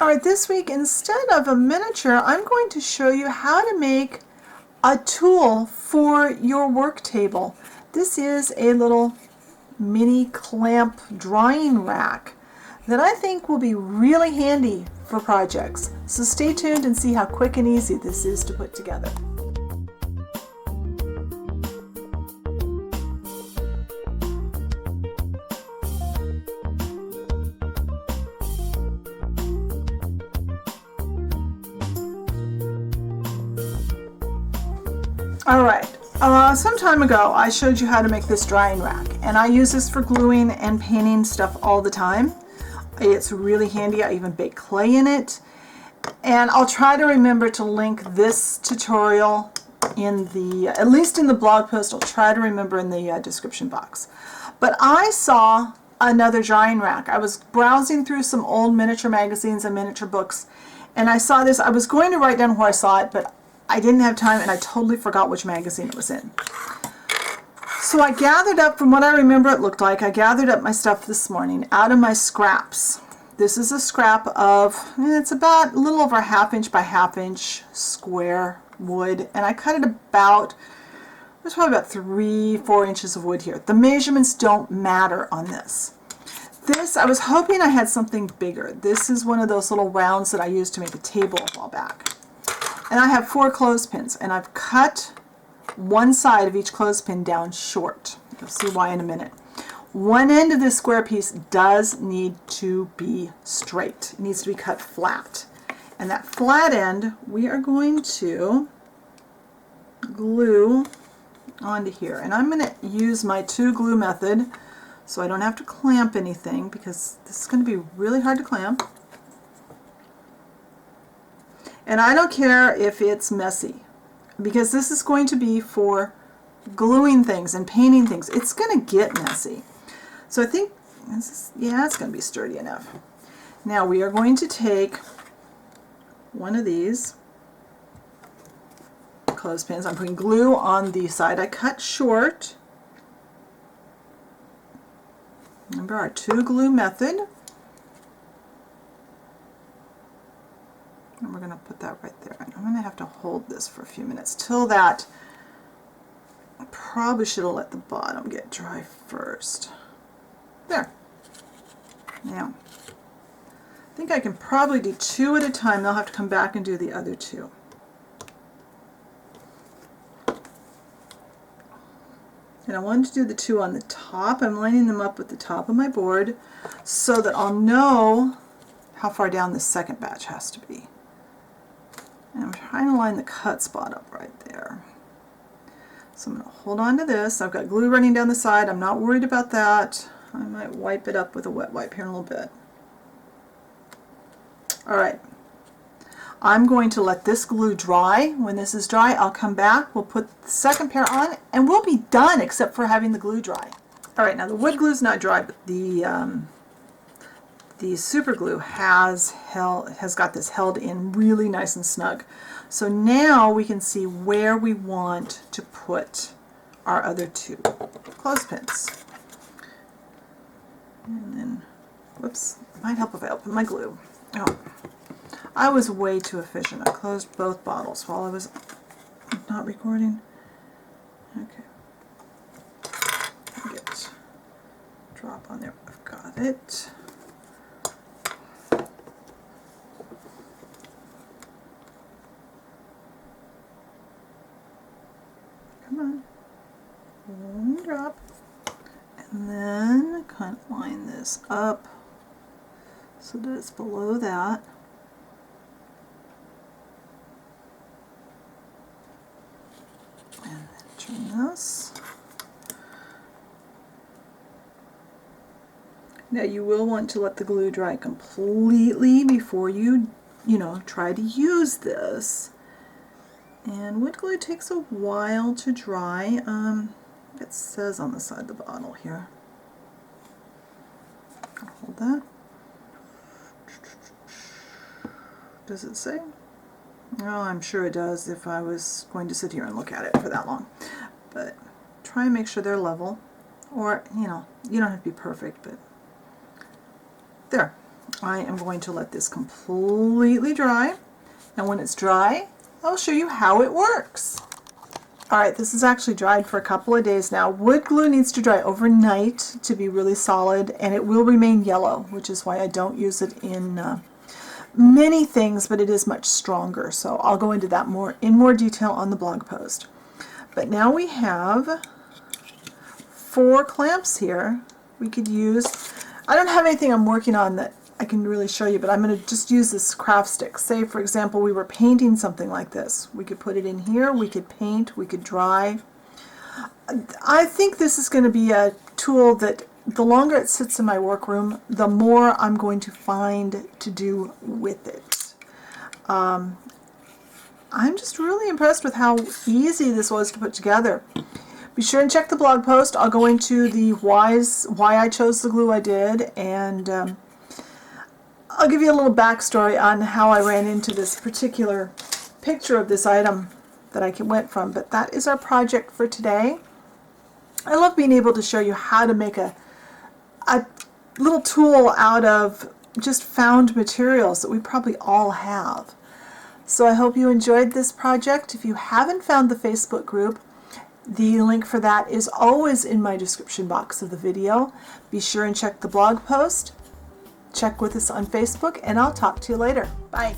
Alright, this week instead of a miniature, I'm going to show you how to make a tool for your work table. This is a little mini clamp drying rack that I think will be really handy for projects. So stay tuned and see how quick and easy this is to put together. Alright, some time ago I showed you how to make this drying rack, and I use this for gluing and painting stuff all the time. It's really handy. I even bake clay in it, and I'll try to remember to link this tutorial in the, at least in the blog post. I'll try to remember in the description box. But I saw another drying rack. I was browsing through some old miniature magazines and miniature books, and I saw this. I was going to write down where I saw it, but I didn't have time and I totally forgot which magazine it was in. So I gathered up, from what I remember it looked like, I gathered up my stuff this morning out of my scraps. This is a scrap of, it's about a little over a 1/2 inch by 1/2 inch square wood, and I cut it about, there's probably about 3-4 inches of wood here. The measurements don't matter on this. This, I was hoping I had something bigger. This is one of those little rounds that I used to make a table a while back. And I have 4 clothespins, and I've cut one side of each clothespin down short. You'll see why in a minute. One end of this square piece does need to be straight. It needs to be cut flat. And that flat end we are going to glue onto here. And I'm going to use my 2-glue method so I don't have to clamp anything, because this is going to be really hard to clamp. And I don't care if it's messy, because this is going to be for gluing things and painting things. It's going to get messy. So I think, yeah, it's going to be sturdy enough. Now we are going to take one of these clothespins. I'm putting glue on the side I cut short. Remember our 2-glue method. And we're going to put that right there. I'm going to have to hold this for a few minutes till that, I probably should have let the bottom get dry first. There. Now, I think I can probably do 2 at a time. They'll have to come back and do the other 2. And I wanted to do the 2 on the top. I'm lining them up with the top of my board so that I'll know how far down this second batch has to be. And I'm trying to line the cut spot up right there. So I'm going to hold on to this. I've got glue running down the side. I'm not worried about that. I might wipe it up with a wet wipe here in a little bit. Alright. I'm going to let this glue dry. When this is dry, I'll come back. We'll put the second pair on, and we'll be done except for having the glue dry. Alright, now the wood glue is not dry, but the super glue has got this held in really nice and snug. So now we can see where we want to put our other 2 clothespins. And then, whoops, it might help if I open my glue. Oh, I was way too efficient. I closed both bottles while I was not recording. Okay. Get drop on there. I've got it. Come on. One drop. And then kind of line this up so that it's below that. And then turn this. Now you will want to let the glue dry completely before you try to use this. And wood glue takes a while to dry. It says on the side of the bottle here. I'll hold that. Does it say? Oh, I'm sure it does if I was going to sit here and look at it for that long. But try and make sure they're level. Or, you don't have to be perfect, but there. I am going to let this completely dry, and when it's dry, I'll show you how it works. Alright, this is actually dried for a couple of days now. Wood glue needs to dry overnight to be really solid, and it will remain yellow, which is why I don't use it in many things, but it is much stronger. So I'll go into that in more detail on the blog post. But now we have 4 clamps here we could use. I don't have anything I'm working on that I can really show you, but I'm going to just use this craft stick. Say, for example, we were painting something like this. We could put it in here, we could paint, we could dry. I think this is going to be a tool that the longer it sits in my workroom, the more I'm going to find to do with it. I'm just really impressed with how easy this was to put together. Be sure and check the blog post. I'll go into the why I chose the glue I did, and I'll give you a little backstory on how I ran into this particular picture of this item that I went from. But that is our project for today. I love being able to show you how to make a little tool out of just found materials that we probably all have. So I hope you enjoyed this project. If you haven't found the Facebook group, the link for that is always in my description box of the video. Be sure and check the blog post. Check with us on Facebook, and I'll talk to you later. Bye.